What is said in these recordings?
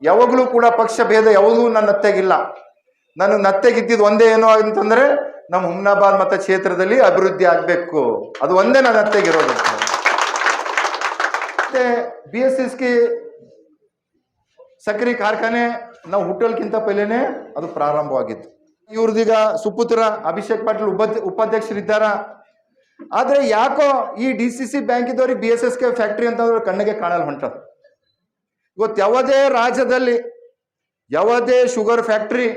ಯಾವಾಗಲೂ ಕೂಡ ಪಕ್ಷ ಭೇದ ಯಾವುದೂ ನನ್ನ ನತ್ತೆಗಿಲ್ಲ. ನಾನು ನತ್ತೆಗಿದ್ದಿದ್ದು ಒಂದೇ ಏನು ಅಂತಂದ್ರೆ ನಮ್ಮ ಹುಮ್ನಾಬಾದ್ ಮತಕ್ಷೇತ್ರದಲ್ಲಿ ಅಭಿವೃದ್ಧಿ ಆಗ್ಬೇಕು, ಅದು ಒಂದೇ ನನ್ನ ನತ್ತೆಗಿರೋದು. ಮತ್ತೆ BSSK ಸಕ್ಕರೆ ಕಾರ್ಖಾನೆ ನಾವು ಹುಟ್ಟೋಲ್ಕಿಂತ ಪೈಲೇನೆ ಅದು ಪ್ರಾರಂಭವಾಗಿತ್ತು. ಇವ್ರದೀಗ ಸುಪುತ್ರ ಅಭಿಷೇಕ್ ಪಾಟೀಲ್ ಉಪಾಧ್ಯಕ್ಷರಿದ್ದಾರ. ಆದ್ರೆ ಯಾಕೋ ಈ DCC ಬ್ಯಾಂಕ್ ಇದ್ದವ್ರಿಗೆ BSSK ಫ್ಯಾಕ್ಟ್ರಿ ಅಂತಂದ್ರೆ ಕಣ್ಣಿಗೆ ಕಾಣಲು ಹೊಂಟದ. ಇವತ್ತು ಯಾವುದೇ ರಾಜ್ಯದಲ್ಲಿ ಯಾವುದೇ ಶುಗರ್ ಫ್ಯಾಕ್ಟ್ರಿ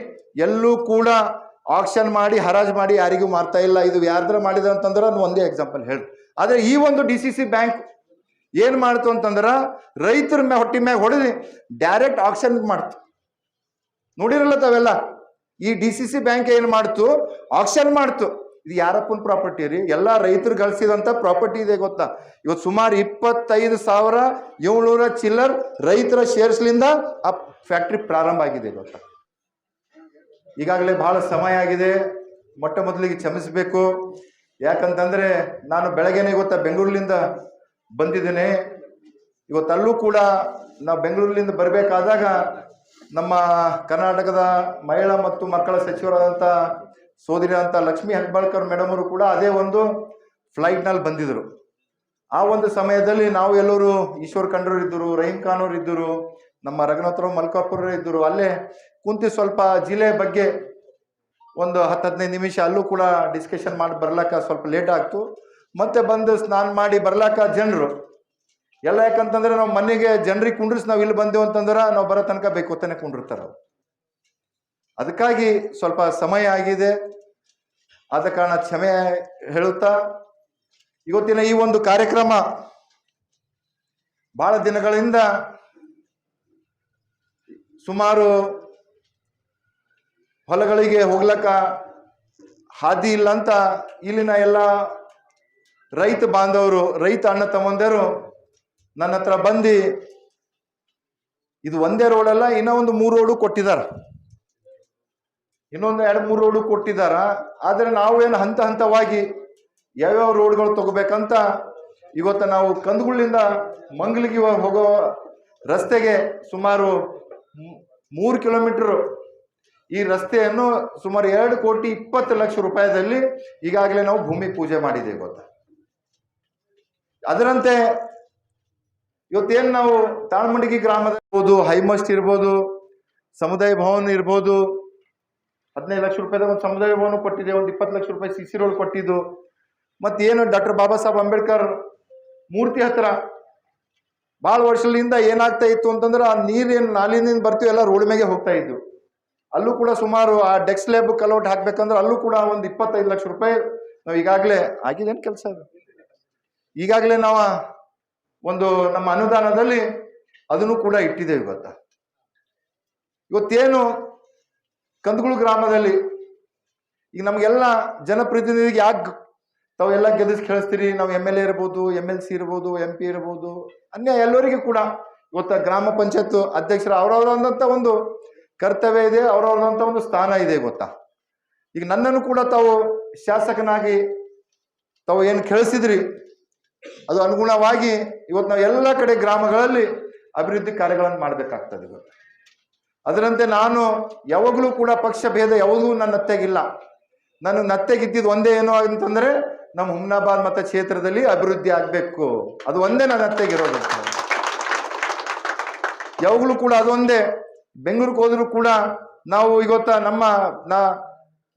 ಎಲ್ಲೂ ಕೂಡ ಆಕ್ಷನ್ ಮಾಡಿ ಹರಾಜು ಮಾಡಿ ಯಾರಿಗೂ ಮಾರ್ತಾ ಇಲ್ಲ. ಇದು ಯಾರ್ದ್ರ ಮಾಡಿದ ಅಂತಂದ್ರೆ ಅದು ಒಂದೇ ಎಕ್ಸಾಂಪಲ್ ಹೇಳಿ. ಆದ್ರೆ ಈ ಒಂದು DCC ಬ್ಯಾಂಕ್ ಏನ್ ಮಾಡ್ತು ಅಂತಂದ್ರ ರೈತರ ಹೊಟ್ಟಿ ಮ್ಯಾಗ ಹೊಡೆದು ಡೈರೆಕ್ಟ್ ಆಕ್ಷನ್ ಮಾಡ್ತು. ನೋಡಿರಲ್ಲ ತಾವೆಲ್ಲ, ಈ DCC ಬ್ಯಾಂಕ್ ಏನ್ ಮಾಡ್ತು, ಆಕ್ಷನ್ ಮಾಡ್ತು. ಇದು ಯಾರಪ್ಪನ ಪ್ರಾಪರ್ಟಿ ರೀ? ಎಲ್ಲಾ ರೈತರು ಗಳಿಸಿದಂತ ಪ್ರಾಪರ್ಟಿ ಇದೆ ಗೊತ್ತಾ. ಇವತ್ತು ಸುಮಾರು 25,700 ಚಿಲ್ಲರ್ ರೈತರ ಶೇರ್ಸ್ಲಿಂದ ಆ ಫ್ಯಾಕ್ಟ್ರಿ ಪ್ರಾರಂಭ ಆಗಿದೆ ಗೊತ್ತಾ. ಈಗಾಗಲೇ ಬಹಳ ಸಮಯ ಆಗಿದೆ, ಮೊಟ್ಟ ಮೊದಲಿಗೆ ಕ್ಷಮಿಸಬೇಕು. ಯಾಕಂತಂದ್ರೆ ನಾನು ಬೆಳಗ್ಗೆನೆ ಗೊತ್ತಾ ಬೆಂಗಳೂರಿನಿಂದ ಬಂದಿದ್ದೇನೆ. ಇವತ್ತಲ್ಲೂ ಕೂಡ ನಾವು ಬೆಂಗಳೂರಿನಿಂದ ಬರಬೇಕಾದಾಗ ನಮ್ಮ ಕರ್ನಾಟಕದ ಮಹಿಳಾ ಮತ್ತು ಮಕ್ಕಳ ಸಚಿವರಾದಂಥ ಸೋದರಿ ಅಂತ ಲಕ್ಷ್ಮೀ ಹೆಬ್ಬಾಳ್ಕರ್ ಮೇಡಮ್ ಅವರು ಕೂಡ ಅದೇ ಒಂದು ಫ್ಲೈಟ್ನಲ್ಲಿ ಬಂದಿದ್ರು. ಆ ಒಂದು ಸಮಯದಲ್ಲಿ ನಾವು ಎಲ್ಲರೂ ಈಶ್ವರ್ ಖಂಡ್ರವ್ರು ಇದ್ದರು, ರಹೀಂ ಖಾನ್ ಅವರು ಇದ್ದರು, ನಮ್ಮ ರಘುನಾಥರಾವ್ ಮಲ್ಕಾಪುರ ಇದ್ದರು. ಅಲ್ಲೇ ಕುಂತು ಸ್ವಲ್ಪ ಜಿಲ್ಲೆ ಬಗ್ಗೆ ಒಂದು 10-15 ನಿಮಿಷ ಅಲ್ಲೂ ಕೂಡ ಡಿಸ್ಕಷನ್ ಮಾಡಿ ಬರ್ಲಾಕ ಸ್ವಲ್ಪ ಲೇಟ್ ಆಗ್ತು. ಮತ್ತೆ ಬಂದು ಸ್ನಾನ ಮಾಡಿ ಬರ್ಲಾಕ ಜನರು ಎಲ್ಲ, ಯಾಕಂತಂದ್ರೆ ನಾವು ಮನೆಗೆ ಜನರಿಗೆ ಕುಂಡ್ರಿಸಿ ನಾವು ಇಲ್ಲಿ ಬಂದೇವು ಅಂತಂದ್ರೆ ನಾವು ಬರೋ ತನಕ ಬೇಕು ತಾನೆ ಕುಂಡಿರ್ತಾರ. ಅದಕ್ಕಾಗಿ ಸ್ವಲ್ಪ ಸಮಯ ಆಗಿದೆ, ಆದ ಕಾರಣ ಕ್ಷಮೆ ಹೇಳುತ್ತಾ ಇವತ್ತಿನ ಈ ಒಂದು ಕಾರ್ಯಕ್ರಮ ಬಹಳ ದಿನಗಳಿಂದ ಸುಮಾರು ಹೊಲಗಳಿಗೆ ಹೋಗ್ಲಕ್ಕ ಹಾದಿ ಇಲ್ಲ ಅಂತ ಇಲ್ಲಿನ ಎಲ್ಲ ರೈತ ಬಾಂಧವರು, ರೈತ ಅಣ್ಣ ತಮ್ಮಂದಿರು ನನ್ನ ಹತ್ರ ಬಂದು ಇದು ಒಂದೇ ರೋಡ್ ಅಲ್ಲ, ಇನ್ನೂ ಒಂದು 3 ರೋಡು ಕೊಟ್ಟಿದ್ದಾರೆ, ಇನ್ನೊಂದು 2-3 ರೋಡು ಕೊಟ್ಟಿದ್ದಾರ. ಆದರೆ ನಾವೇನು ಹಂತ ಹಂತವಾಗಿ ಯಾವ್ಯಾವ ರೋಡ್ಗಳು ತಗೋಬೇಕಂತ ಇವತ್ತು ನಾವು ಕಂದಗುಳಿಂದ ಮಂಗಲಿಗೆ ಹೋಗೋ ರಸ್ತೆಗೆ ಸುಮಾರು 3 ಕಿಲೋಮೀಟರ್ ಈ ರಸ್ತೆಯನ್ನು ಸುಮಾರು 2,20,00,000 ರೂಪಾಯಿದಲ್ಲಿ ಈಗಾಗಲೇ ನಾವು ಭೂಮಿ ಪೂಜೆ ಮಾಡಿದ್ದೇವೆ ಗೊತ್ತಾ. ಅದರಂತೆ ಇವತ್ತೇನು ನಾವು ತಾಳ್ಮಂಡಿಗೆ ಗ್ರಾಮದ ಇರ್ಬೋದು, ಹೈಮಸ್ಟ್ ಇರ್ಬೋದು, ಸಮುದಾಯ ಭವನ ಇರ್ಬೋದು, 15 ಲಕ್ಷ ರೂಪಾಯಿದ ಒಂದು ಸಮುದಾಯ ಭವನ ಕೊಟ್ಟಿದೆ, ಒಂದು 20 ಲಕ್ಷ ರೂಪಾಯಿ CC ರೋಡ್ ಕೊಟ್ಟಿದ್ದು. ಮತ್ತೇನು ಡಾಕ್ಟರ್ ಬಾಬಾ ಸಾಹೇಬ್ ಅಂಬೇಡ್ಕರ್ ಮೂರ್ತಿ ಹತ್ರ ಭಾಳ ವರ್ಷದಿಂದ ಏನಾಗ್ತಾ ಇತ್ತು ಅಂತಂದ್ರೆ ಆ ನೀರೇನು ನಾಲಿನಿಂದ ಬರ್ತೀವಿ ಎಲ್ಲ ರೋಡ್ ಮೇಗೆ ಹೋಗ್ತಾ ಇದ್ದು. ಅಲ್ಲೂ ಕೂಡ ಸುಮಾರು ಆ ಡೆಕ್ ಸ್ಲ್ಯಾಬ್ ಕಲೌಟ್ ಹಾಕ್ಬೇಕಂದ್ರೆ ಅಲ್ಲೂ ಕೂಡ ಒಂದು 25 ಲಕ್ಷ ರೂಪಾಯಿ ನಾವು ಈಗಾಗಲೇ ಆಗಿದೇನು ಕೆಲಸ, ಈಗಾಗಲೇ ನಾವು ಒಂದು ನಮ್ಮ ಅನುದಾನದಲ್ಲಿ ಅದನ್ನು ಕೂಡ ಇಟ್ಟಿದ್ದೇವೆ ಗೊತ್ತಾ. ಇವತ್ತೇನು ಕಂದಗುಳು ಗ್ರಾಮದಲ್ಲಿ ಈಗ ನಮಗೆಲ್ಲ ಜನಪ್ರತಿನಿಧಿಗೆ ಯಾಕೆ ತಾವೆಲ್ಲ ಗೆಲ್ಲಿಸಿ ಕೇಳಿಸ್ತೀರಿ, ನಾವು MLA ಇರ್ಬೋದು, MLC ಇರ್ಬೋದು, MP ಇರ್ಬೋದು, ಅನ್ಯ ಎಲ್ಲರಿಗೂ ಕೂಡ ಇವತ್ತ ಗ್ರಾಮ ಪಂಚಾಯತ್ ಅಧ್ಯಕ್ಷರ ಅವರವರಂತ ಒಂದು ಕರ್ತವ್ಯ ಇದೆ, ಅವರವರಂತ ಒಂದು ಸ್ಥಾನ ಇದೆ ಗೊತ್ತಾ. ಈಗ ನನ್ನನ್ನು ಕೂಡ ತಾವು ಶಾಸಕನಾಗಿ ತಾವು ಏನು ಕೇಳಿಸಿದ್ರಿ ಅದು ಅನುಗುಣವಾಗಿ ಇವತ್ತು ನಾವು ಎಲ್ಲ ಕಡೆ ಗ್ರಾಮಗಳಲ್ಲಿ ಅಭಿವೃದ್ಧಿ ಕಾರ್ಯಗಳನ್ನು ಮಾಡಬೇಕಾಗ್ತದೆ ಗೊತ್ತಾ. ಅದರಂತೆ ನಾನು ಯಾವಾಗಲೂ ಕೂಡ ಪಕ್ಷ ಭೇದ ಯಾವುದೂ ನನ್ನ ನತ್ತೆಗಿಲ್ಲ. ನಾನು ನತ್ತೆಗಿದ್ದಿದ್ದು ಒಂದೇ ಏನು ಅಂತಂದ್ರೆ ನಮ್ಮ ಹುಮ್ನಾಬಾದ್ ಮತಕ್ಷೇತ್ರದಲ್ಲಿ ಅಭಿವೃದ್ಧಿ ಆಗ್ಬೇಕು, ಅದು ಒಂದೇ ನನ್ನ ನತ್ತೆಗಿರೋದು. ಯಾವಾಗಲೂ ಕೂಡ ಅದೊಂದೇ. ಬೆಂಗಳೂರಿಗೆ ಹೋದ್ರು ಕೂಡ ನಾವು ಇವತ್ತ ನಮ್ಮ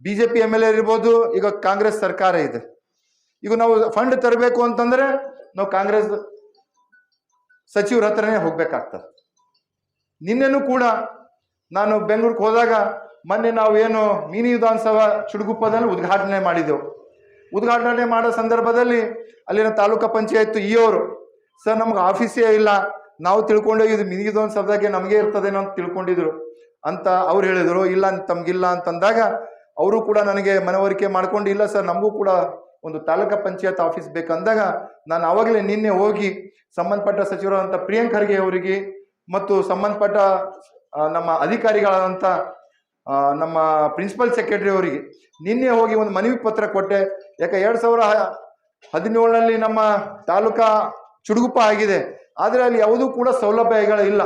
BJP MLA ಇರ್ಬೋದು, ಈಗ ಕಾಂಗ್ರೆಸ್ ಸರ್ಕಾರ ಇದೆ, ಈಗ ನಾವು ಫಂಡ್ ತರಬೇಕು ಅಂತಂದ್ರೆ ನಾವು ಕಾಂಗ್ರೆಸ್ ಸಚಿವರ ಹತ್ರನೇ ಹೋಗ್ಬೇಕಾಗ್ತದೆ. ನಿನ್ನೆನೂ ಕೂಡ ನಾನು ಬೆಂಗಳೂರಿಗೆ ಹೋದಾಗ ಮೊನ್ನೆ ನಾವು ಏನು ಮಿನಿ ವಿಧಾನಸಭಾ ಚುಡುಗುಪ್ಪದಲ್ಲಿ ಉದ್ಘಾಟನೆ ಮಾಡಿದೆವು. ಉದ್ಘಾಟನೆ ಮಾಡೋ ಸಂದರ್ಭದಲ್ಲಿ ಅಲ್ಲಿನ ತಾಲೂಕಾ ಪಂಚಾಯತ್ ಅವರು ಸರ್ ನಮ್ಗೆ ಆಫೀಸೇ ಇಲ್ಲ, ನಾವು ತಿಳ್ಕೊಂಡೋಗಿ ಇದು ಮಿನಿ ವಿಧಾನಸಭಾಗೆ ನಮಗೆ ಇರ್ತದೇನೋ ಅಂತ ತಿಳ್ಕೊಂಡಿದ್ರು ಅಂತ ಅವ್ರು ಹೇಳಿದರು. ಇಲ್ಲ ತಮಗಿಲ್ಲ ಅಂತಂದಾಗ ಅವರು ಕೂಡ ನನಗೆ ಮನವರಿಕೆ ಮಾಡ್ಕೊಂಡು ಇಲ್ಲ ಸರ್ ನಮಗೂ ಕೂಡ ಒಂದು ತಾಲೂಕಾ ಪಂಚಾಯತ್ ಆಫೀಸ್ ಬೇಕಂದಾಗ ನಾನು ಆವಾಗಲೇ ನಿನ್ನೆ ಹೋಗಿ ಸಂಬಂಧಪಟ್ಟ ಸಚಿವರಾದಂಥ ಪ್ರಿಯಾಂಕ್ ಖರ್ಗೆ ಅವರಿಗೆ ಮತ್ತು ಸಂಬಂಧಪಟ್ಟ ನಮ್ಮ ಅಧಿಕಾರಿಗಳಾದಂಥ ನಮ್ಮ ಪ್ರಿನ್ಸಿಪಲ್ ಸೆಕ್ರೆಟರಿ ಅವರಿಗೆ ನಿನ್ನೆ ಹೋಗಿ ಒಂದು ಮನವಿ ಪತ್ರ ಕೊಟ್ಟೆ. ಯಾಕೆ 2017ರಲ್ಲಿ ನಮ್ಮ ತಾಲೂಕಾ ಚುಡುಗುಪ್ಪ ಆಗಿದೆ, ಆದರೆ ಅಲ್ಲಿ ಯಾವುದೂ ಕೂಡ ಸೌಲಭ್ಯಗಳಿಲ್ಲ.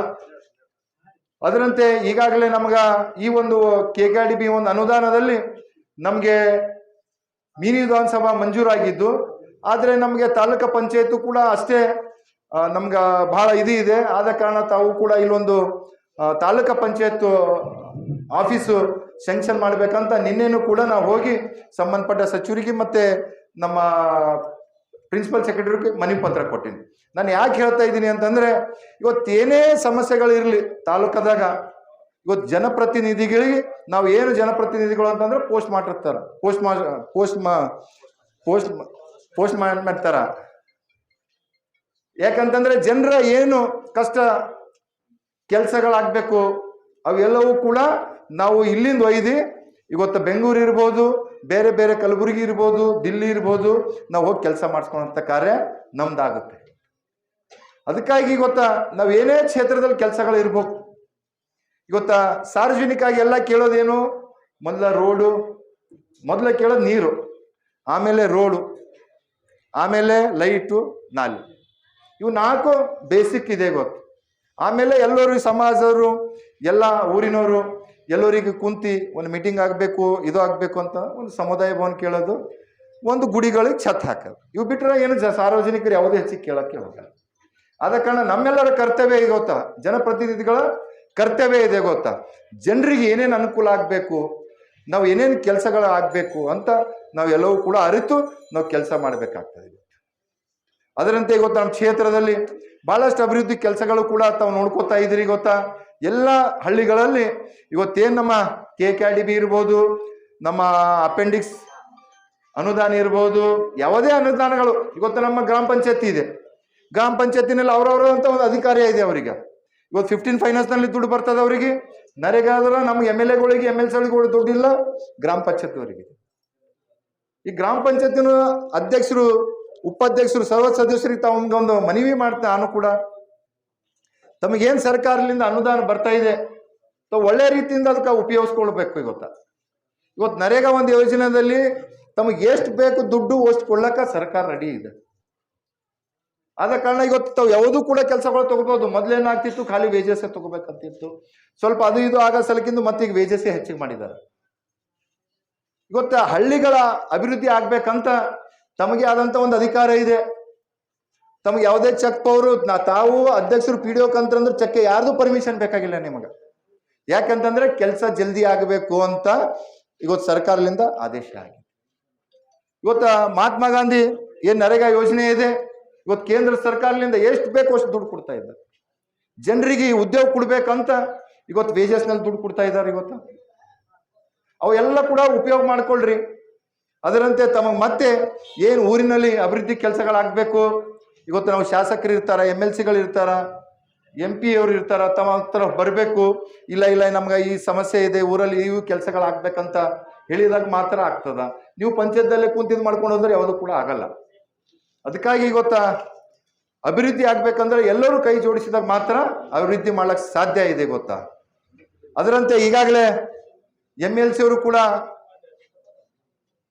ಅದರಂತೆ ಈಗಾಗಲೇ ನಮ್ಗೆ ಈ ಒಂದು KKDB ಒಂದು ಅನುದಾನದಲ್ಲಿ ನಮಗೆ ಮಿನಿ ವಿಧಾನಸಭಾ ಮಂಜೂರಾಗಿದ್ದು, ಆದರೆ ನಮಗೆ ತಾಲೂಕು ಪಂಚಾಯತ್ ಕೂಡ ಅಷ್ಟೇ ನಮ್ಗೆ ಬಹಳ ಇದೆ. ಆದ ಕಾರಣ ತಾವು ಕೂಡ ಇಲ್ಲೊಂದು ತಾಲೂಕು ಪಂಚಾಯತ್ ಆಫೀಸು ಸ್ಯಾಂಕ್ಷನ್ ಮಾಡಬೇಕಂತ ನಿನ್ನೆನೂ ಕೂಡ ನಾವು ಹೋಗಿ ಸಂಬಂಧಪಟ್ಟ ಸಚಿವರಿಗೆ ಮತ್ತೆ ನಮ್ಮ ಪ್ರಿನ್ಸಿಪಲ್ ಸೆಕ್ರೆಟರಿಗೆ ಮನವಿ ಪತ್ರ ಕೊಟ್ಟಿನಿ. ನಾನು ಯಾಕೆ ಹೇಳ್ತಾ ಇದ್ದೀನಿ ಅಂತಂದ್ರೆ, ಇವತ್ತೇನೇ ಸಮಸ್ಯೆಗಳಿರಲಿ ತಾಲೂಕದಾಗ, ಇವತ್ತು ಜನಪ್ರತಿನಿಧಿಗಳಿಗೆ ನಾವು ಏನು ಜನಪ್ರತಿನಿಧಿಗಳು ಅಂತಂದ್ರೆ ಪೋಸ್ಟ್ ಮಾಡಿರ್ತಾರ, ಪೋಸ್ಟ್ ಮಾಡ್ತಾರ. ಯಾಕಂತಂದ್ರೆ ಜನರ ಏನು ಕಷ್ಟ ಕೆಲಸಗಳಾಗಬೇಕು ಅವೆಲ್ಲವೂ ಕೂಡ ನಾವು ಇಲ್ಲಿಂದ ಒಯ್ದು ಇವತ್ತು ಬೆಂಗಳೂರು ಇರ್ಬೋದು, ಬೇರೆ ಬೇರೆ ಕಲಬುರಗಿ ಇರ್ಬೋದು, ದಿಲ್ಲಿ ಇರ್ಬೋದು, ನಾವು ಹೋಗಿ ಕೆಲಸ ಮಾಡಿಸ್ಕೊಳ್ಳೋಂಥ ಕಾರ್ಯ ನಮ್ದಾಗುತ್ತೆ. ಅದಕ್ಕಾಗಿ ಇವತ್ತ ನಾವು ಏನೇ ಕ್ಷೇತ್ರದಲ್ಲಿ ಕೆಲಸಗಳು ಇರ್ಬೇಕು, ಇವತ್ತ ಸಾರ್ವಜನಿಕವಾಗಿ ಎಲ್ಲ ಕೇಳೋದೇನು, ಮೊದಲ ಕೇಳೋದು ನೀರು, ಆಮೇಲೆ ರೋಡು, ಆಮೇಲೆ ಲೈಟು, ನಾಲಿ, ಇವು 4 ಬೇಸಿಕ್ ಇದೆ ಗೊತ್ತು. ಆಮೇಲೆ ಎಲ್ಲರೂ ಸಮಾಜದವರು ಎಲ್ಲ ಊರಿನವರು ಎಲ್ಲರಿಗೆ ಕುಂತಿ ಒಂದು ಮೀಟಿಂಗ್ ಆಗಬೇಕು, ಇದು ಆಗಬೇಕು ಅಂತ ಒಂದು ಸಮುದಾಯ ಭವನ ಕೇಳೋದು, ಒಂದು ಗುಡಿಗಳಿಗೆ ಛತ್ ಹಾಕೋದು, ಇವು ಬಿಟ್ಟರೆ ಏನು ಸಾರ್ವಜನಿಕರು ಯಾವುದೇ ಹೆಚ್ಚಿಗೆ ಕೇಳೋಕ್ಕೆ ಹೋಗಲ್ಲ. ಆದ ಕಾರಣ ನಮ್ಮೆಲ್ಲರ ಕರ್ತವ್ಯ ಇದೆ ಗೊತ್ತಾ, ಜನಪ್ರತಿನಿಧಿಗಳ ಕರ್ತವ್ಯ ಇದೆ ಗೊತ್ತಾ, ಜನರಿಗೆ ಏನೇನು ಅನುಕೂಲ ಆಗಬೇಕು, ನಾವು ಏನೇನು ಕೆಲಸಗಳು ಆಗಬೇಕು ಅಂತ ನಾವೆಲ್ಲವೂ ಕೂಡ ಅರಿತು ನಾವು ಕೆಲಸ ಮಾಡಬೇಕಾಗ್ತದೆ. ಅದರಂತೆ ಗೊತ್ತಾ ನಮ್ಮ ಕ್ಷೇತ್ರದಲ್ಲಿ ಬಹಳಷ್ಟು ಅಭಿವೃದ್ಧಿ ಕೆಲಸಗಳು ಕೂಡ ತಾವು ನೋಡ್ಕೋತಾ ಇದ್ದೀರಿ ಗೊತ್ತಾ. ಎಲ್ಲ ಹಳ್ಳಿಗಳಲ್ಲಿ ಇವತ್ತೇನು ನಮ್ಮ KKDB ಇರ್ಬೋದು, ನಮ್ಮ ಅಪೆಂಡಿಕ್ಸ್ ಅನುದಾನ ಇರ್ಬೋದು, ಯಾವುದೇ ಅನುದಾನಗಳು ಇವತ್ತು ನಮ್ಮ ಗ್ರಾಮ ಪಂಚಾಯತಿ ಇದೆ, ಗ್ರಾಮ ಪಂಚಾಯತಿನಲ್ಲಿ ಅವರವರ ಅಂತ ಒಂದು ಅಧಿಕಾರಿ ಇದೆ ಅವರಿಗೆ. ಇವತ್ತು 15 ಫೈನಾನ್ಸ್ನಲ್ಲಿ ದುಡ್ಡು ಬರ್ತದೆ ಅವರಿಗೆ, ನರೇಗಾದ್ರೆ ನಮ್ಮ MLAಗಳಿಗೆ MLCಗಳಿಗೆ ದುಡ್ಡಿಲ್ಲ, ಗ್ರಾಮ ಪಂಚಾಯತ್ ಅವರಿಗೆ. ಈ ಗ್ರಾಮ ಪಂಚಾಯತಿನ ಅಧ್ಯಕ್ಷರು, ಉಪಾಧ್ಯಕ್ಷರು, ಸರ್ವ ಸದಸ್ಯರಿಗೆ ತಾವೊಂದು ಮನವಿ ಮಾಡ್ತಾ, ನಾನು ಕೂಡ ತಮಗೇನು ಸರ್ಕಾರದಿಂದ ಅನುದಾನ ಬರ್ತಾ ಇದೆ ತಾವು ಒಳ್ಳೆ ರೀತಿಯಿಂದ ಅದಕ್ಕೆ ಉಪಯೋಗಿಸ್ಕೊಳ್ಬೇಕು. ಇವತ್ತು ನರೇಗಾ ಒಂದು ಯೋಜನೆಯಲ್ಲಿ ತಮಗೆ ಎಷ್ಟು ಬೇಕು ದುಡ್ಡು ಅಷ್ಟು ಕೊಡ್ಲಕ್ಕ ಸರ್ಕಾರ ರೆಡಿ ಇದೆ. ಆದ ಕಾರಣ ಇವತ್ತು ತಾವು ಯಾವುದೂ ಕೂಡ ಕೆಲಸಗಳು ತಗೋಬಹುದು. ಮೊದಲೇನಾಗ್ತಿತ್ತು, ಖಾಲಿ ವೇಜಸ್ ತಗೋಬೇಕಂತಿತ್ತು, ಸ್ವಲ್ಪ ಅದು ಇದು ಆಗ ಸಲಕಿಂದು ಮತ್ತೆ ಈಗ ವೇಜಸ್ ಹೆಚ್ಚಿಗೆ ಮಾಡಿದ್ದಾರೆ. ಇವತ್ತು ಹಳ್ಳಿಗಳ ಅಭಿವೃದ್ಧಿ ಆಗ್ಬೇಕಂತ ತಮಗೆ ಆದಂತ ಒಂದು ಅಧಿಕಾರ ಇದೆ. ತಮಗೆ ಯಾವುದೇ ಚೆಕ್ ಪವರು ತಾವು ಅಧ್ಯಕ್ಷರು PDO ಅಂತಂದ್ರೆ ಚೆಕ್ ಯಾರ್ದು ಪರ್ಮಿಷನ್ ಬೇಕಾಗಿಲ್ಲ ನಿಮಗೆ. ಯಾಕಂತಂದ್ರೆ ಕೆಲಸ ಜಲ್ದಿ ಆಗಬೇಕು ಅಂತ ಇವತ್ತು ಸರ್ಕಾರದಿಂದ ಆದೇಶ ಆಗಿದೆ. ಇವತ್ತು ಮಹಾತ್ಮ ಗಾಂಧಿ ಏನ್ ನರೇಗಾ ಯೋಜನೆ ಇದೆ, ಇವತ್ತು ಕೇಂದ್ರ ಸರ್ಕಾರದಿಂದ ಎಷ್ಟು ಬೇಕು ಅಷ್ಟು ದುಡ್ಡು ಕೊಡ್ತಾ ಇದ್ದಾರೆ. ಜನರಿಗೆ ಉದ್ಯೋಗ ಕೊಡ್ಬೇಕಂತ ಇವತ್ತು ವೇಜಸ್ನಲ್ಲಿ ದುಡ್ಡು ಕೊಡ್ತಾ ಇದ್ದಾರೆ. ಇವತ್ತು ಅವೆಲ್ಲ ಕೂಡ ಉಪಯೋಗ ಮಾಡ್ಕೊಳ್ರಿ. ಅದರಂತೆ ತಮಗೆ ಮತ್ತೆ ಏನು ಊರಿನಲ್ಲಿ ಅಭಿವೃದ್ಧಿ ಕೆಲಸಗಳಾಗಬೇಕು, ಇವತ್ತು ನಾವು ಶಾಸಕರು ಇರ್ತಾರ, MLCಗಳು ಇರ್ತಾರ, MP ಅವರು ಇರ್ತಾರ, ತಮ್ಮ ಹತ್ರ ಬರಬೇಕು. ಇಲ್ಲ ನಮ್ಗೆ ಈ ಸಮಸ್ಯೆ ಇದೆ ಊರಲ್ಲಿ, ಇವು ಕೆಲಸಗಳಾಗಬೇಕಂತ ಹೇಳಿದಾಗ ಮಾತ್ರ ಆಗ್ತದ. ನೀವು ಪಂಚಾಯತ್ದಲ್ಲೇ ಕುಂತಿದ್ ಮಾಡ್ಕೊಂಡು ಹೋದ್ರೆ ಯಾವುದು ಕೂಡ ಆಗಲ್ಲ. ಅದಕ್ಕಾಗಿ ಗೊತ್ತಾ, ಅಭಿವೃದ್ಧಿ ಆಗ್ಬೇಕಂದ್ರೆ ಎಲ್ಲರೂ ಕೈ ಜೋಡಿಸಿದಾಗ ಮಾತ್ರ ಅಭಿವೃದ್ಧಿ ಮಾಡ್ಲಿಕ್ಕೆ ಸಾಧ್ಯ ಇದೆ ಗೊತ್ತಾ. ಅದರಂತೆ ಈಗಾಗಲೇ MLC ಅವರು ಕೂಡ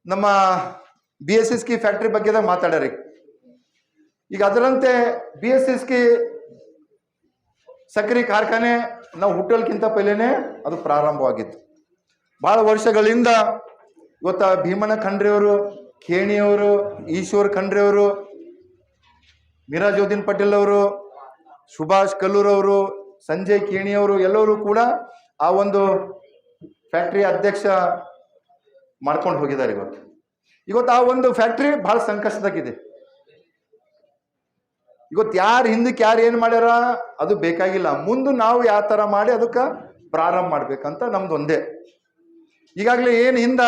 ನಮ್ಮ BSSK ಫ್ಯಾಕ್ಟ್ರಿ ಬಗ್ಗೆ ಮಾತಾಡ್ಯಾರಿ. ಈಗ ಅದರಂತೆ BSSK ಸಕ್ಕರೆ ಕಾರ್ಖಾನೆ ನಾವು ಹುಟ್ಟೋಲ್ಕಿಂತ ಪೈಲೇನೆ ಅದು ಪ್ರಾರಂಭವಾಗಿತ್ತು. ಬಹಳ ವರ್ಷಗಳಿಂದ ಇವತ್ತ ಭೀಮಣ್ಣ ಖಂಡ್ರೆಯವರು, ಖೇಣಿಯವರು, ಈಶ್ವರ್ ಖಂಡ್ರೆಯವರು, ಮಿರಾಜುದ್ದೀನ್ ಪಟೇಲ್ ಅವರು, ಸುಭಾಷ್ ಕಲ್ಲೂರ್ ಅವರು, ಸಂಜಯ್ ಖೇಣಿಯವರು ಎಲ್ಲರೂ ಕೂಡ ಆ ಒಂದು ಫ್ಯಾಕ್ಟ್ರಿ ಅಧ್ಯಕ್ಷ ಮಾಡ್ಕೊಂಡು ಹೋಗಿದ್ದಾರೆ. ಇವತ್ತು ಆ ಒಂದು ಫ್ಯಾಕ್ಟ್ರಿ ಬಹಳ ಸಂಕಷ್ಟದಾಗಿದೆ. ಇವತ್ತು ಯಾರು ಹಿಂದಕ್ಕೆ ಯಾರು ಏನು ಮಾಡ್ಯಾರ ಅದು ಬೇಕಾಗಿಲ್ಲ, ಮುಂದೆ ನಾವು ಯಾವ ಥರ ಮಾಡಿ ಅದಕ್ಕೆ ಪ್ರಾರಂಭ ಮಾಡ್ಬೇಕಂತ ನಮ್ದು ಒಂದೇ. ಈಗಾಗಲೇ ಏನು ಹಿಂದ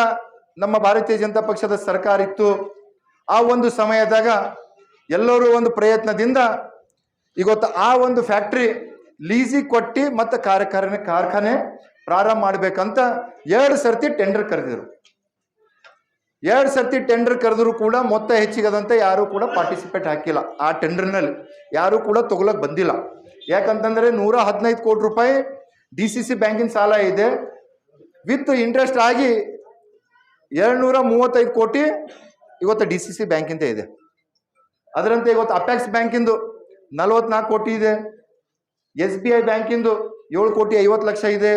ನಮ್ಮ ಭಾರತೀಯ ಜನತಾ ಪಕ್ಷದ ಸರ್ಕಾರ ಇತ್ತು, ಆ ಒಂದು ಸಮಯದಾಗ ಎಲ್ಲರೂ ಒಂದು ಪ್ರಯತ್ನದಿಂದ ಇವತ್ತು ಆ ಒಂದು ಫ್ಯಾಕ್ಟ್ರಿ ಲೀಸಿಗೆ ಕೊಟ್ಟು ಮತ್ತೆ ಕಾರ್ಖಾನೆ ಪ್ರಾರಂಭ ಮಾಡ್ಬೇಕಂತ 2 ಸರ್ತಿ ಟೆಂಡರ್ ಕರೆದಿದ್ರು. 2 ಸರ್ತಿ ಟೆಂಡರ್ ಕರೆದ್ರು ಕೂಡ ಮೊತ್ತ ಹೆಚ್ಚಿಗದಂತೆ ಯಾರು ಕೂಡ ಪಾರ್ಟಿಸಿಪೇಟ್ ಹಾಕಿಲ್ಲ. ಆ ಟೆಂಡರ್ನಲ್ಲಿ ಯಾರು ಕೂಡ ತಗೊಳಕ್ ಬಂದಿಲ್ಲ. ಯಾಕಂತಂದ್ರೆ 115 ಕೋಟಿ ರೂಪಾಯಿ DCC ಬ್ಯಾಂಕಿನ ಸಾಲ ಇದೆ, ವಿತ್ ಇಂಟ್ರೆಸ್ಟ್ ಆಗಿ 235 ಕೋಟಿ ಇವತ್ತು DCC ಬ್ಯಾಂಕಿಂದ ಇದೆ. ಅದರಂತೆ ಇವತ್ತು ಅಪೆಕ್ಸ್ ಬ್ಯಾಂಕಿಂದು 44 ಕೋಟಿ ಇದೆ, SBI ಬ್ಯಾಂಕಿಂದು 7,50,00,000 ಇದೆ.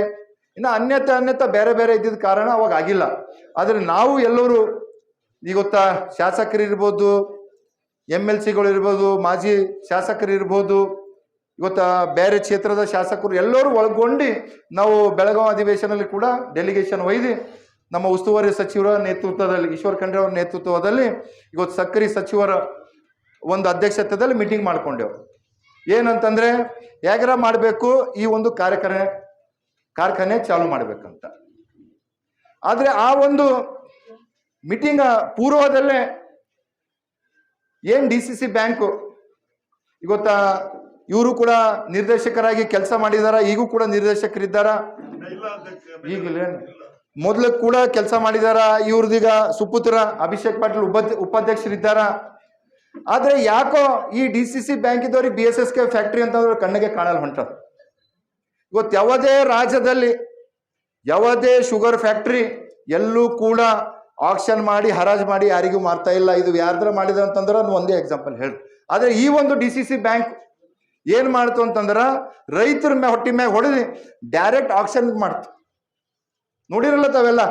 ಇನ್ನು ಅನ್ಯಥ ಬೇರೆ ಬೇರೆ ಇದ್ದಿದ್ದ ಕಾರಣ ಅವಾಗ ಆಗಿಲ್ಲ. ಆದರೆ ನಾವು ಎಲ್ಲರೂ ಈಗ ಗೊತ್ತಾ, ಶಾಸಕರಿರ್ಬೋದು, MLCಗಳು ಇರ್ಬೋದು, ಮಾಜಿ ಶಾಸಕರು ಇರ್ಬೋದು, ಇವತ್ತು ಬೇರೆ ಕ್ಷೇತ್ರದ ಶಾಸಕರು ಎಲ್ಲರೂ ಒಳಗೊಂಡು ನಾವು ಬೆಳಗಾವಿ ಅಧಿವೇಶನದಲ್ಲಿ ಕೂಡ ಡೆಲಿಗೇಷನ್ ಒಯ್ದು ನಮ್ಮ ಉಸ್ತುವಾರಿ ಸಚಿವರ ನೇತೃತ್ವದಲ್ಲಿ, ಈಶ್ವರ್ ಖಂಡ್ರೆ ಅವರ ನೇತೃತ್ವದಲ್ಲಿ ಇವತ್ತು ಸಕ್ಕರೆ ಸಚಿವರ ಒಂದು ಅಧ್ಯಕ್ಷತೆಯಲ್ಲಿ ಮೀಟಿಂಗ್ ಮಾಡ್ಕೊಂಡೆವು. ಏನಂತಂದ್ರೆ ಹೇಗರ ಮಾಡಬೇಕು, ಈ ಒಂದು ಕಾರ್ಖಾನೆ ಚಾಲು ಮಾಡಬೇಕಂತ. ಆದರೆ ಆ ಒಂದು ಮೀಟಿಂಗ್ ಪೂರ್ವದಲ್ಲೇ ಏನು DCC ಬ್ಯಾಂಕು ಇವತ್ತ ಇವರು ಕೂಡ ನಿರ್ದೇಶಕರಾಗಿ ಕೆಲಸ ಮಾಡಿದಾರ, ಈಗೂ ಕೂಡ ನಿರ್ದೇಶಕರಿದ್ದಾರ, ಈಗಲೇ ಮೊದಲು ಕೂಡ ಕೆಲಸ ಮಾಡಿದಾರ. ಇವ್ರದೀಗ ಸುಪುತ್ರ ಅಭಿಷೇಕ್ ಪಾಟೀಲ್ ಉಪಾಧ್ಯಕ್ಷರಿದ್ದಾರ. ಆದ್ರೆ ಯಾಕೋ ಈ DCC ಬ್ಯಾಂಕ್ ಇದ್ದವ್ರಿಗೆ BSSK ಫ್ಯಾಕ್ಟ್ರಿ ಅಂತಂದ್ರೆ ಕಣ್ಣಿಗೆ ಕಾಣಲು ಹೊಂಟದ. ಇವತ್ತು ಯಾವುದೇ ರಾಜ್ಯದಲ್ಲಿ ಯಾವುದೇ ಶುಗರ್ ಫ್ಯಾಕ್ಟ್ರಿ ಎಲ್ಲೂ ಕೂಡ ಆಕ್ಷನ್ ಮಾಡಿ ಹರಾಜು ಮಾಡಿ ಯಾರಿಗೂ ಮಾರ್ತಾ ಇಲ್ಲ. ಇದು ಯಾರ್ದ್ರ ಮಾಡಿದ ಅಂತಂದ್ರೆ ಒಂದೇ ಎಕ್ಸಾಂಪಲ್ ಹೇಳಿ. ಆದ್ರೆ ಈ ಒಂದು DCC ಬ್ಯಾಂಕ್ ಏನ್ ಮಾಡ್ತು ಅಂತಂದ್ರ ರೈತರ ಹೊಟ್ಟಿ ಮ್ಯಾಗ ಹೊಡೆದು ಡೈರೆಕ್ಟ್ ಆಕ್ಷನ್ ಮಾಡ್ತು. ನೋಡಿರಲ್ಲ ತಾವೆಲ್ಲ,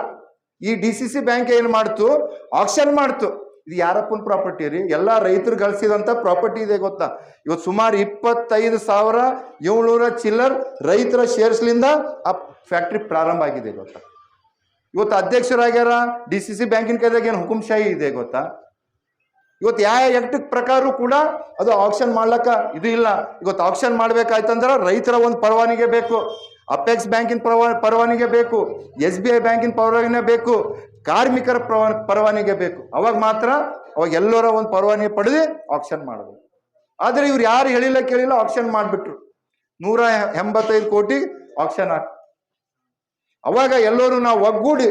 ಈ DCC ಬ್ಯಾಂಕ್ ಏನ್ ಮಾಡ್ತು, ಆಕ್ಷನ್ ಮಾಡ್ತು. ಇದು ಯಾರಪ್ಪನ ಪ್ರಾಪರ್ಟಿ ರೀ? ಎಲ್ಲ ರೈತರು ಗಳಿಸಿದಂತ ಪ್ರಾಪರ್ಟಿ ಇದೆ ಗೊತ್ತಾ. ಇವತ್ತು ಸುಮಾರು 25,700 ಚಿಲ್ಲರ್ ರೈತರ ಶೇರ್ಸ್ಲಿಂದ ಆ ಫ್ಯಾಕ್ಟ್ರಿ ಪ್ರಾರಂಭ ಆಗಿದೆ ಗೊತ್ತಾ. ಇವತ್ತು ಅಧ್ಯಕ್ಷರಾಗ್ಯಾರ. DCC ಬ್ಯಾಂಕಿನ ಕೈದಾಗ ಏನು ಹುಕುಂಶಾಹಿ ಇದೆ ಗೊತ್ತಾ. ಇವತ್ತು ಯಾವ ಆಕ್ಟ್ ಪ್ರಕಾರ ಕೂಡ ಅದು ಆಕ್ಷನ್ ಮಾಡ್ಲಕ್ಕ ಇದು ಇಲ್ಲ. ಇವತ್ತು ಆಕ್ಷನ್ ಮಾಡ್ಬೇಕಾಯ್ತಂದ್ರ ರೈತರ ಒಂದು ಪರವಾನಿಗೆ ಬೇಕು, ಅಪೆಕ್ಸ್ ಬ್ಯಾಂಕಿನ ಪರವಾನಿಗೆ ಬೇಕು, SBI ಬ್ಯಾಂಕಿನ ಪರವಾನಿಗೆ ಬೇಕು, ಕಾರ್ಮಿಕರ ಪರವಾನಿಗೆ ಬೇಕು. ಅವಾಗ ಮಾತ್ರ ಅವಾಗ ಎಲ್ಲರ ಒಂದು ಪರವಾನಿಗೆ ಪಡೆದು ಆಕ್ಷನ್ ಮಾಡಬೇಕು. ಆದ್ರೆ ಇವ್ರು ಯಾರು ಹೇಳಿಲ್ಲ ಕೇಳಿಲ್ಲ ಆಕ್ಷನ್ ಮಾಡಿಬಿಟ್ರು. 185 ಕೋಟಿ ಆಕ್ಷನ್ ಅವಾಗ ಎಲ್ಲರೂ ನಾವು ಒಗ್ಗೂಡಿ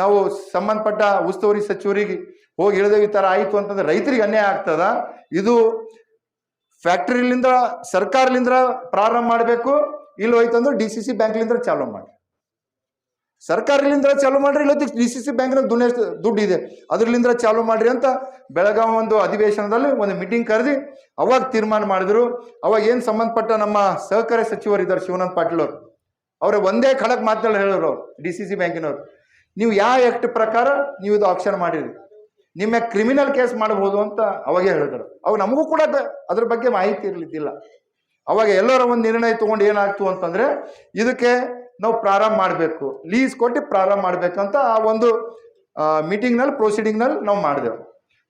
ನಾವು ಸಂಬಂಧಪಟ್ಟ ಉಸ್ತುವಾರಿ ಸಚಿವರಿಗೆ ಹೋಗಿ ಹೇಳಿದೇವೆ, ಈ ತರ ಆಯ್ತು ಅಂತಂದ್ರೆ ರೈತರಿಗೆ ಅನ್ಯಾಯ ಆಗ್ತದ. ಇದು ಫ್ಯಾಕ್ಟರಿಲಿಂದ ಸರ್ಕಾರಲಿಂದ ಪ್ರಾರಂಭ ಮಾಡಬೇಕು, ಇಲ್ಲಿ ಹೋಯ್ತಂದ್ರೆ DCC ಬ್ಯಾಂಕ್ಲಿಂದ ಚಾಲೂ ಮಾಡಿ, ಸರ್ಕಾರಲಿಂದ ಚಾಲೂ ಮಾಡ್ರಿ, ಇಲ್ಲ DCC ಬ್ಯಾಂಕ್ನ ದುಡ್ಡು ಇದೆ ಅದ್ರಲಿಂದ ಚಾಲೂ ಮಾಡ್ರಿ ಅಂತ ಬೆಳಗಾವಿ ಒಂದು ಅಧಿವೇಶನದಲ್ಲಿ ಒಂದು ಮೀಟಿಂಗ್ ಕರೆದಿ ಅವಾಗ ತೀರ್ಮಾನ ಮಾಡಿದ್ರು. ಅವಾಗ ಏನ್ ಸಂಬಂಧಪಟ್ಟ ನಮ್ಮ ಸಹಕಾರ ಸಚಿವರಿದ್ದಾರೆ ಶಿವಾನಂದ ಪಾಟೀಲ್ ಅವರು, ಅವ್ರ ಒಂದೇ ಖಡಕ್ ಮಾತಲ್ಲಿ ಹೇಳಿದ್ರು DCC ಬ್ಯಾಂಕಿನವ್ರು, ನೀವು ಯಾವ ಆಕ್ಟ್ ಪ್ರಕಾರ ನೀವು ಇದು ಆಕ್ಷನ್ ಮಾಡಿರಿ, ನಿಮ್ಮ ಕ್ರಿಮಿನಲ್ ಕೇಸ್ ಮಾಡಬಹುದು ಅಂತ ಅವಾಗೇ ಹೇಳಿದ್ರು. ಅವಾಗ ನಮಗೂ ಕೂಡ ಅದ್ರ ಬಗ್ಗೆ ಮಾಹಿತಿ ಇರಲಿದ್ದಿಲ್ಲ. ಅವಾಗ ಎಲ್ಲರ ಒಂದು ನಿರ್ಣಯ ತಗೊಂಡು ಏನಾಗ್ತು ಅಂತಂದ್ರೆ ಇದಕ್ಕೆ ನಾವು ಪ್ರಾರಂಭ ಮಾಡಬೇಕು, ಲೀಸ್ ಕೊಟ್ಟು ಪ್ರಾರಂಭ ಮಾಡ್ಬೇಕಂತ ಆ ಒಂದು ಮೀಟಿಂಗ್ನಲ್ಲಿ ಪ್ರೊಸೀಡಿಂಗ್ನಲ್ಲಿ ನಾವು ಮಾಡಿದೆವು.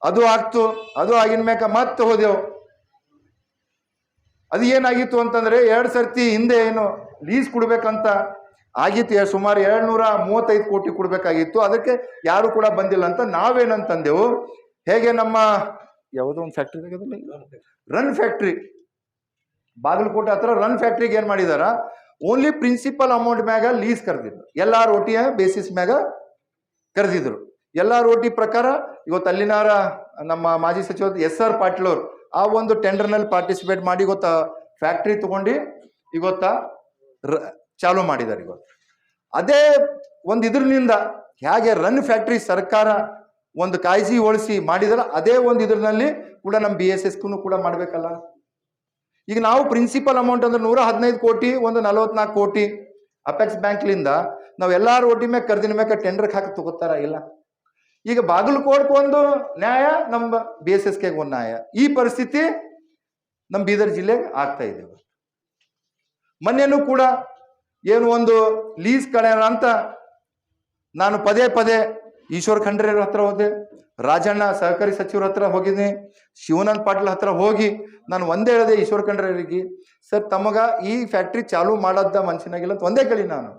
ಅದು ಆಗ್ತು. ಅದು ಆಗಿನ ಮ್ಯಾಕ ಮತ್ತೆ ಹೋದೆವು. ಅದು ಏನಾಗಿತ್ತು ಅಂತಂದ್ರೆ 2 ಸರ್ತಿ ಹಿಂದೆ ಏನು ಲೀಸ್ ಕೊಡ್ಬೇಕಂತ ಆಗಿತ್ತು. ಸುಮಾರು 735 ಕೋಟಿ ಕೊಡ್ಬೇಕಾಗಿತ್ತು. ಅದಕ್ಕೆ ಯಾರು ಕೂಡ ಬಂದಿಲ್ಲ ಅಂತ ನಾವೇನಂತಂದೆವು, ಹೇಗೆ ನಮ್ಮ ಯಾವುದೋ ಒಂದು ಫ್ಯಾಕ್ಟ್ರಿ ರನ್ ಫ್ಯಾಕ್ಟ್ರಿ ಬಾಗಲಕೋಟೆ ಹತ್ರ ರನ್ ಫ್ಯಾಕ್ಟ್ರಿಗೆ ಏನ್ ಮಾಡಿದಾರ, ಓನ್ಲಿ ಪ್ರಿನ್ಸಿಪಲ್ ಅಮೌಂಟ್ ಮ್ಯಾಗ ಲೀಸ್ ಕರೆದಿದ್ರು. LROT ಬೇಸಿಸ್ ಮ್ಯಾಗ ಕರೆದಿದ್ರು. LROT ಪ್ರಕಾರ ಇವತ್ತು ಅಲ್ಲಿನಾರ ನಮ್ಮ ಮಾಜಿ ಸಚಿವ SR ಪಾಟೀಲ್ ಅವರು ಆ ಒಂದು ಟೆಂಡರ್ನಲ್ಲಿ ಪಾರ್ಟಿಸಿಪೇಟ್ ಮಾಡಿ ಗೊತ್ತಾ ಫ್ಯಾಕ್ಟ್ರಿ ತಗೊಂಡು ಇವತ್ತ ಚಾಲೂ ಮಾಡಿದ್ದಾರೆ. ಇವತ್ತು ಅದೇ ಒಂದು ಇದ್ರನಿಂದ ಹೇಗೆ ರನ್ ಫ್ಯಾಕ್ಟ್ರಿ ಸರ್ಕಾರ ಒಂದು ಕಾಳಜಿ ಉಳಿಸಿ ಮಾಡಿದಾರ, ಅದೇ ಒಂದು ಇದ್ರಲ್ಲಿ ಕೂಡ ನಮ್ಮ BSSಗೂ ಕೂಡ ಮಾಡ್ಬೇಕಲ್ಲ. ಈಗ ನಾವು ಪ್ರಿನ್ಸಿಪಲ್ ಅಮೌಂಟ್ ಅಂದ್ರೆ 115 ಕೋಟಿ, ಒಂದು 44 ಕೋಟಿ ಅಪೆಕ್ಸ್ ಬ್ಯಾಂಕ್ಲಿಂದ ನಾವು LROT ಮ್ಯಾಗ ಕರ್ದಿನ ಮ್ಯಾಗ ಟೆಂಡರ್ಗೆ ಹಾಕಿ ತಗೋತಾರ ಇಲ್ಲ. ಈಗ ಬಾಗಲಕೋಟೆ ಒಂದು ನ್ಯಾಯ, ನಮ್ಮ BSSK ಒಂದು ನ್ಯಾಯ. ಈ ಪರಿಸ್ಥಿತಿ ನಮ್ಮ ಬೀದರ್ ಜಿಲ್ಲೆಗೆ ಆಗ್ತಾ ಇದೆ. ಮೊನ್ನೆನೂ ಕೂಡ ಏನು ಒಂದು ಲೀಸ್ ಕಳೆಯೋಣ ಅಂತ ನಾನು ಪದೇ ಈಶ್ವರ್ ಖಂಡ್ರೆ ಹತ್ರ ಹೋದೆ, ರಾಜಣ್ಣ ಸಹಕಾರಿ ಸಚಿವರ ಹತ್ರ ಹೋಗಿದ್ದೀನಿ, ಶಿವಾನಂದ ಪಾಟೀಲ್ ಹತ್ರ ಹೋಗಿ ನಾನು ಒಂದೇ ಹೇಳಿದೆ ಈಶ್ವರ್ ಖಂಡ್ರೆಯವರಿಗೆ, ಸರ್ ತಮಗ ಈ ಫ್ಯಾಕ್ಟ್ರಿ ಚಾಲೂ ಮಾಡೋದ ಮನ್ಸಿನಾಗಿಲ್ಲ ಅಂತ ಒಂದೇ ಕೇಳಿ ನಾನು.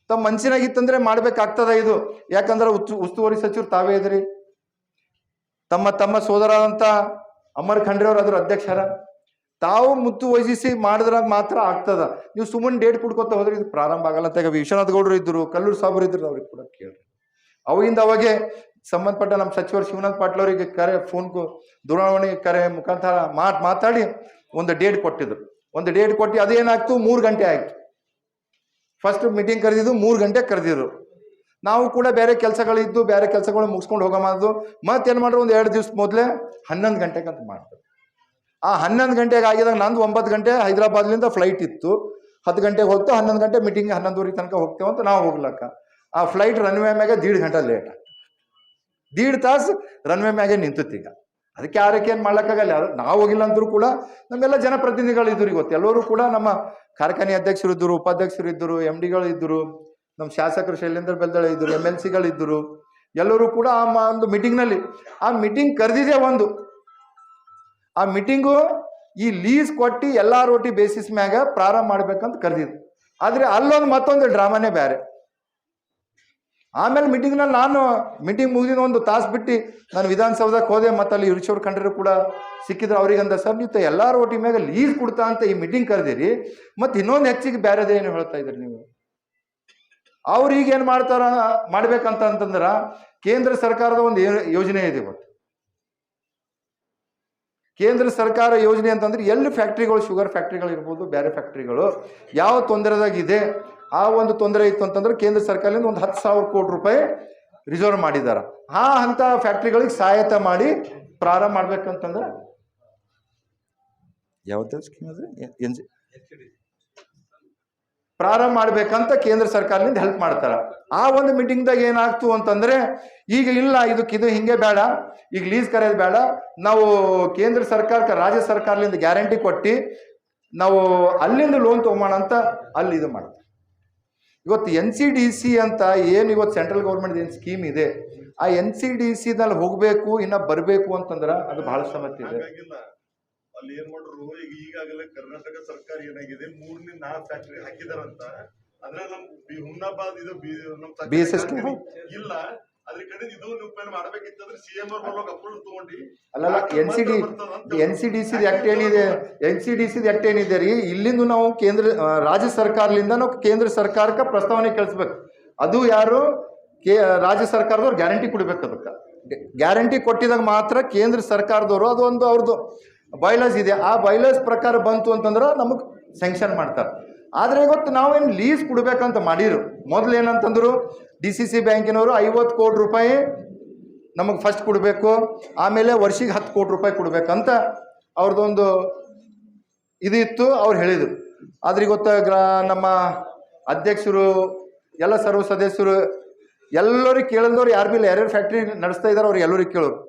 ತಮ್ಮ ಮನ್ಸಿನಾಗಿತ್ತಂದ್ರೆ ಮಾಡ್ಬೇಕಾಗ್ತದ ಇದು, ಯಾಕಂದ್ರೆ ಉಸ್ತುವಾರಿ ಸಚಿವರು ತಾವೇ ಇದ್ರಿ, ತಮ್ಮ ಸೋದರಾದಂತ ಅಮರ್ ಖಂಡ್ರೆ ಅವರು ಅದ್ರ ಅಧ್ಯಕ್ಷರ, ತಾವು ಮುತ್ತು ವಹಿಸಿ ಮಾಡಿದ್ರಾಗ ಮಾತ್ರ ಆಗ್ತದ. ನೀವು ಸುಮ್ಮನೆ ಡೇಟ್ ಕುಡ್ಕೊತ ಹೋದ್ರೆ ಇದು ಪ್ರಾರಂಭ ಆಗಲ್ಲ ಅಂತ. ಈಗ ವಿಶ್ವನಾಥ್ ಗೌಡರು ಇದ್ರು, ಕಲ್ಲೂರು ಸಾಬ್ರು ಇದ್ರು, ಅವ್ರಿಗೆ ಕೂಡ ಕೇಳ್ರಿ. ಅವಾಗಿಂದ ಅವಾಗೆ ಸಂಬಂಧಪಟ್ಟ ನಮ್ಮ ಸಚಿವರು ಶಿವನಾಥ್ ಪಾಟೀಲ್ ಅವರಿಗೆ ಫೋನ್ ದೂರವಾಣಿ ಕರೆ ಮುಖಾಂತರ ಮಾತಾಡಿ ಒಂದು ಡೇಟ್ ಕೊಟ್ಟಿದ್ರು. ಒಂದು ಡೇಟ್ ಕೊಟ್ಟು ಅದೇನಾಗ್ತು, 3 ಗಂಟೆ ಆಯ್ತು. ಫಸ್ಟ್ ಮೀಟಿಂಗ್ ಕರೆದಿದ್ದು 3 ಗಂಟೆ ಕರೆದಿದ್ರು. ನಾವು ಕೂಡ ಬೇರೆ ಕೆಲಸಗಳಿದ್ದು ಬೇರೆ ಕೆಲಸಗಳು ಮುಗಿಸ್ಕೊಂಡು ಹೋಗಮಾದ್ರು. ಮತ್ತೇನು ಮಾಡ್ರು, ಒಂದು 2 ದಿವಸ ಮೊದಲೇ 11 ಗಂಟೆಗೆ ಅಂತ ಮಾಡ್ತಾರೆ. ಆ 11 ಗಂಟೆಗೆ ಆಗಿದಾಗ ನಂದು 9 ಗಂಟೆ ಹೈದರಾಬಾದ್ಲಿಂದ ಫ್ಲೈಟ್ ಇತ್ತು. 10 ಗಂಟೆಗೆ ಹೋಗ್ತೇವೆ, 11 ಗಂಟೆ ಮೀಟಿಂಗ್ 11:30 ತನಕ ಹೋಗ್ತೇವೆ ಅಂತ ನಾವು ಹೋಗ್ಲಕ್ಕ. ಆ ಫ್ಲೈಟ್ ರನ್ವೇ ಮ್ಯಾಗೆ 1.5 ಗಂಟೆ ಲೇಟ್, 1.5 ತಾಸು ರನ್ವೇ ಮ್ಯಾಗೆ ನಿಂತುತ್ತೀಗ. ಅದಕ್ಕೆ ಯಾರಕ್ಕೆ ಏನು ಮಾಡ್ಲಿಕ್ಕಾಗಲ್ಲ. ಯಾರು ನಾವು ಹೋಗಿಲ್ಲ ಅಂದ್ರೂ ಕೂಡ ನಮ್ಮೆಲ್ಲ ಜನಪ್ರತಿನಿಧಿಗಳು ಇದ್ರು. ಇವತ್ತು ಎಲ್ಲರೂ ಕೂಡ ನಮ್ಮ ಕಾರ್ಖಾನೆ ಅಧ್ಯಕ್ಷರು ಇದ್ದರು, ಉಪಾಧ್ಯಕ್ಷರು ಇದ್ದರು, MDಗಳು ಇದ್ದರು, ನಮ್ಮ ಶಾಸಕರು ಶೈಲೇಂದ್ರ ಬೆಲ್ದಳೆ ಇದ್ದರು, MLCಗಳು ಇದ್ದರು. ಎಲ್ಲರೂ ಕೂಡ ಒಂದು ಮೀಟಿಂಗ್ನಲ್ಲಿ, ಆ ಮೀಟಿಂಗ್ ಕರೆದಿದೆ ಒಂದು, ಆ ಮೀಟಿಂಗು ಈ ಲೀಸ್ ಕೊಟ್ಟು ಎಲ್ಲ ರೋಟಿ ಬೇಸಿಸ್ ಮ್ಯಾಗ ಪ್ರಾರಂಭ ಮಾಡ್ಬೇಕಂತ ಕರೆದಿದ್ದು. ಆದರೆ ಅಲ್ಲೊಂದು ಮತ್ತೊಂದು ಡ್ರಾಮಾನೇ ಬೇರೆ. ಆಮೇಲೆ ಮೀಟಿಂಗ್ನಲ್ಲಿ ನಾನು ಮೀಟಿಂಗ್ ಮುಗಿದಿನ 1 ತಾಸು ಬಿಟ್ಟು ನಾನು ವಿಧಾನಸೌಧಕ್ಕೆ ಹೋದೆ. ಮತ್ತು ಅಲ್ಲಿ ಇರಿಚೂರು ಕಂಡ್ರು ಕೂಡ ಸಿಕ್ಕಿದ್ರು. ಅವ್ರಿಗಂದ ಸರ್ ನೀವು ಎಲ್ಲ ರೋಟಿ ಮ್ಯಾಗ ಲೀಸ್ ಕೊಡ್ತಾ ಅಂತ ಈ ಮೀಟಿಂಗ್ ಕರೆದಿರಿ, ಮತ್ತು ಇನ್ನೊಂದು ಹೆಚ್ಚಿಗೆ ಬೇರೆದೇ ಏನು ಹೇಳ್ತಾ ಇದ್ರಿ ನೀವು. ಅವ್ರು ಈಗ ಏನು ಮಾಡ್ಬೇಕಂತಂದ್ರೆ ಕೇಂದ್ರ ಸರ್ಕಾರದ ಒಂದು ಯೋಜನೆ ಇದೆ. ಇವತ್ತು ಕೇಂದ್ರ ಸರ್ಕಾರ ಯೋಜನೆ ಅಂತಂದ್ರೆ ಎಲ್ಲಿ ಫ್ಯಾಕ್ಟ್ರಿಗಳು, ಶುಗರ್ ಫ್ಯಾಕ್ಟ್ರಿಗಳು ಇರ್ಬೋದು, ಬೇರೆ ಫ್ಯಾಕ್ಟ್ರಿಗಳು ಯಾವ ತೊಂದರೆದಾಗಿದೆ, ಆ ಒಂದು ತೊಂದರೆ ಇತ್ತು ಅಂತಂದ್ರೆ ಕೇಂದ್ರ ಸರ್ಕಾರದಿಂದ ಒಂದು 10,000 ಕೋಟಿ ರೂಪಾಯಿ ರಿಸರ್ವ್ ಮಾಡಿದ್ದಾರೆ. ಅಂತ ಫ್ಯಾಕ್ಟ್ರಿಗಳಿಗೆ ಸಹಾಯತ ಮಾಡಿ ಪ್ರಾರಂಭ ಮಾಡ್ಬೇಕಂತಂದ್ರೆ ಯಾವ್ದು ಸ್ಕೀಮ್ ಅದು ಪ್ರಾರಂಭ ಮಾಡ್ಬೇಕಂತ ಕೇಂದ್ರ ಸರ್ಕಾರದಿಂದ ಹೆಲ್ಪ್ ಮಾಡ್ತಾರ. ಆ ಒಂದು ಮೀಟಿಂಗ್ದಾಗ ಏನಾಗ್ತು ಅಂತಂದ್ರೆ ಈಗ ಇಲ್ಲ, ಇದು ಹಿಂಗೆ ಬೇಡ, ಈಗ ಲೀಸ್ ಕರೆಯೋದು ಬೇಡ, ನಾವು ಕೇಂದ್ರ ಸರ್ಕಾರಕ್ಕೆ ರಾಜ್ಯ ಸರ್ಕಾರದಿಂದ ಗ್ಯಾರಂಟಿ ಕೊಟ್ಟು ನಾವು ಅಲ್ಲಿಂದ ಲೋನ್ ತಗೋಣ ಅಂತ ಅಲ್ಲಿ ಇದು ಮಾಡ್ತಾರೆ. ಇವತ್ತು NCDC ಅಂತ ಏನು ಇವತ್ತು ಸೆಂಟ್ರಲ್ ಗೌರ್ಮೆಂಟ್ ಏನು ಸ್ಕೀಮ್ ಇದೆ, ಆ NCDC ನಲ್ಲಿ ಹೋಗ್ಬೇಕು, ಇನ್ನ ಬರಬೇಕು ಅಂತಂದ್ರೆ ಅದು ಬಹಳ ಸಮಸ್ಯೆ ಇದೆ. ಅಲ್ಲಿ ಏನ್ ಮಾಡ್ರು, ಈಗಾಗಲೇ ಕರ್ನಾಟಕ ಸರ್ಕಾರ ಏನಾಗಿದೆ 3 4 ಫ್ಯಾಕ್ಟರಿ ಹಾಕಿದಾರಂತ. ಅದ್ರ ನಮ್ ಹುಮ್ನಾಬಾದ್ ಇದು ನಮ್ BSS ಇಲ್ಲ, ಅದ್ರ ಕಡೆ ಇದು ನೀವು ಮಾಡ್ಬೇಕಿತ್ತಂದ್ರೆ CM ಅವ್ರ ಅಪ್ರೂವಲ್ ತಗೊಂಡಿ. ಅಲ್ಲ NCDC ಆಕ್ಟ್ ಏನಿದೆ, NCDC ಆಕ್ಟ್ ಏನಿದೆ ರೀ, ಇಲ್ಲಿಂದ ನಾವು ರಾಜ್ಯ ಸರ್ಕಾರದಿಂದ ನಾವು ಕೇಂದ್ರ ಸರ್ಕಾರಕ್ಕೆ ಪ್ರಸ್ತಾವನೆ ಕಳಿಸ್ಬೇಕು. ಅದು ಯಾರು ರಾಜ್ಯ ಸರ್ಕಾರದವ್ರು ಗ್ಯಾರಂಟಿ ಕೊಡ್ಬೇಕು. ಅದಕ್ಕೆ ಗ್ಯಾರಂಟಿ ಕೊಟ್ಟಿದಾಗ ಮಾತ್ರ ಕೇಂದ್ರ ಸರ್ಕಾರದವರು ಅದು ಒಂದು ಅವ್ರದ್ದು ಬೈಲಾಸ್ ಇದೆ, ಆ ಬೈಲಾಸ್ ಪ್ರಕಾರ ಬಂತು ಅಂತಂದ್ರೆ ನಮಗೆ ಸ್ಯಾಂಕ್ಷನ್ ಮಾಡ್ತಾರೆ. ಆದರೆ ಇವತ್ತು ನಾವೇನು ಲೀಸ್ ಕೊಡ್ಬೇಕಂತ ಮಾಡಿರು. ಮೊದಲು ಏನಂತಂದ್ರು DCC ಬ್ಯಾಂಕಿನವರು 50 ಕೋಟಿ ರೂಪಾಯಿ ನಮಗೆ ಫಸ್ಟ್ ಕೊಡಬೇಕು, ಆಮೇಲೆ ವರ್ಷಿಗೆ 10 ಕೋಟಿ ರೂಪಾಯಿ ಕೊಡ್ಬೇಕಂತ ಅವ್ರದ್ದೊಂದು ಇದು ಇತ್ತು, ಅವ್ರು ಹೇಳಿದರು. ಆದ್ರೆ ಇವತ್ತು ನಮ್ಮ ಅಧ್ಯಕ್ಷರು ಎಲ್ಲ ಸರ್ವ ಸದಸ್ಯರು ಎಲ್ಲರಿಗೆ ಕೇಳಿದವ್ರು ಯಾರು ಬಿ ಯಾರ್ಯಾರು ಫ್ಯಾಕ್ಟ್ರಿ ನಡೆಸ್ತಾ ಇದ್ದಾರೆ ಅವ್ರು ಎಲ್ಲರಿಗೆ ಕೇಳೋರು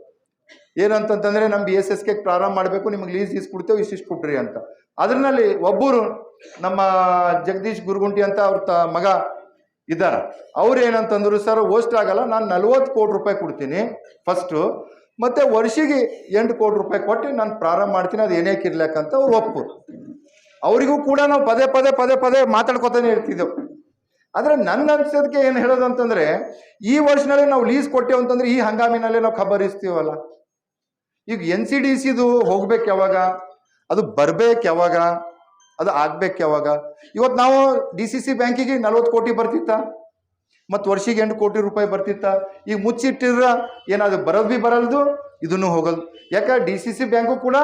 ಏನಂತಂತಂದ್ರೆ ನಮ್ಮ BSSK ಪ್ರಾರಂಭ ಮಾಡಬೇಕು, ನಿಮಗೆ ಲೀಸ್ ಕೊಡ್ತೇವೆ, ಇಷ್ಟಿಷ್ಟು ಕೊಟ್ರಿ ಅಂತ. ಅದ್ರಲ್ಲಿ ಒಬ್ಬರು ನಮ್ಮ ಜಗದೀಶ್ ಗುರುಗುಂಟಿ ಅಂತ ಅವ್ರ ಮಗ ಇದ್ದಾರೆ. ಅವ್ರು ಏನಂತಂದ್ರು, ಸರ್ ವೇಸ್ಟ್ ಆಗಲ್ಲ, ನಾನು 40 ಕೋಟಿ ರೂಪಾಯಿ ಕೊಡ್ತೀನಿ ಫಸ್ಟು, ಮತ್ತೆ ವರ್ಷಿಗೆ 8 ಕೋಟಿ ರೂಪಾಯಿ ಕೊಟ್ಟು ನಾನು ಪ್ರಾರಂಭ ಮಾಡ್ತೀನಿ, ಅದು ಏನೇಕೆ ಇರ್ಲಕ್ಕಂತ ಅವ್ರು ಒಪ್ಪು. ಅವರಿಗೂ ಕೂಡ ನಾವು ಪದೇ ಮಾತಾಡ್ಕೊತಾನೆ ಇರ್ತಿದ್ದೆವು. ಆದರೆ ನನ್ನ ಅನ್ಸೋದಕ್ಕೆ ಏನು ಹೇಳೋದು ಅಂತಂದ್ರೆ, ಈ ವರ್ಷನಲ್ಲಿ ನಾವು ಲೀಸ್ ಕೊಟ್ಟೇವು ಅಂತಂದ್ರೆ ಈ ಹಂಗಾಮಿನಲ್ಲೇ ನಾವು ಖಬರಿಸ್ತೀವಲ್ಲ. ಈಗ NCDCದು ಹೋಗ್ಬೇಕು ಯಾವಾಗ, ಅದು ಬರ್ಬೇಕು ಯಾವಾಗ, ಅದು ಆಗ್ಬೇಕು ಯಾವಾಗ. ಇವತ್ತು ನಾವು DCC ಬ್ಯಾಂಕಿಗೆ 40 ಕೋಟಿ ಬರ್ತಿತ್ತ, ಮತ್ತು ವರ್ಷಿಗೆ 8 ಕೋಟಿ ರೂಪಾಯಿ ಬರ್ತಿತ್ತ. ಈಗ ಮುಚ್ಚಿಟ್ಟಿರ ಏನಾದ್ರು ಬರೋದು ಬಿ ಬರಲ್ದು, ಇದನ್ನು ಹೋಗಲ್ದು. ಯಾಕೆ DCC ಬ್ಯಾಂಕು ಕೂಡ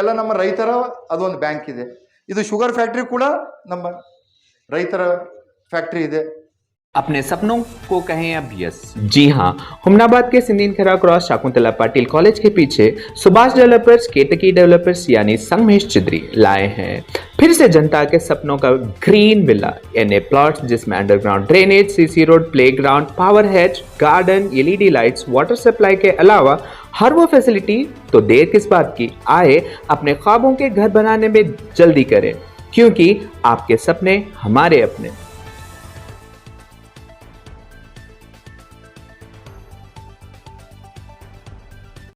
ಎಲ್ಲ ನಮ್ಮ ರೈತರ ಅದೊಂದು ಬ್ಯಾಂಕ್ ಇದೆ. ಇದು ಶುಗರ್ ಫ್ಯಾಕ್ಟ್ರಿ ಕೂಡ ನಮ್ಮ ರೈತರ ಫ್ಯಾಕ್ಟ್ರಿ ಇದೆ. अपने सपनों को कहें अब यस। जी हाँ, हुमनाबाद के सिंदीन खरा क्रॉस शाकुंतला पाटिल कॉलेज के पीछे सुभाष डेवलपर्स केतकी डेवलपर्स यानी संगमेश चिद्री लाए हैं फिर से जनता के सपनों का ग्रीन विला यानी प्लॉट्स जिसमें underground drainage, CC road, playground, power head, garden, LED lights, water supply के अलावा हर वो फैसिलिटी। तो देर किस बात की, आए अपने ख्वाबों के घर बनाने में जल्दी करें, क्योंकि आपके सपने हमारे अपने।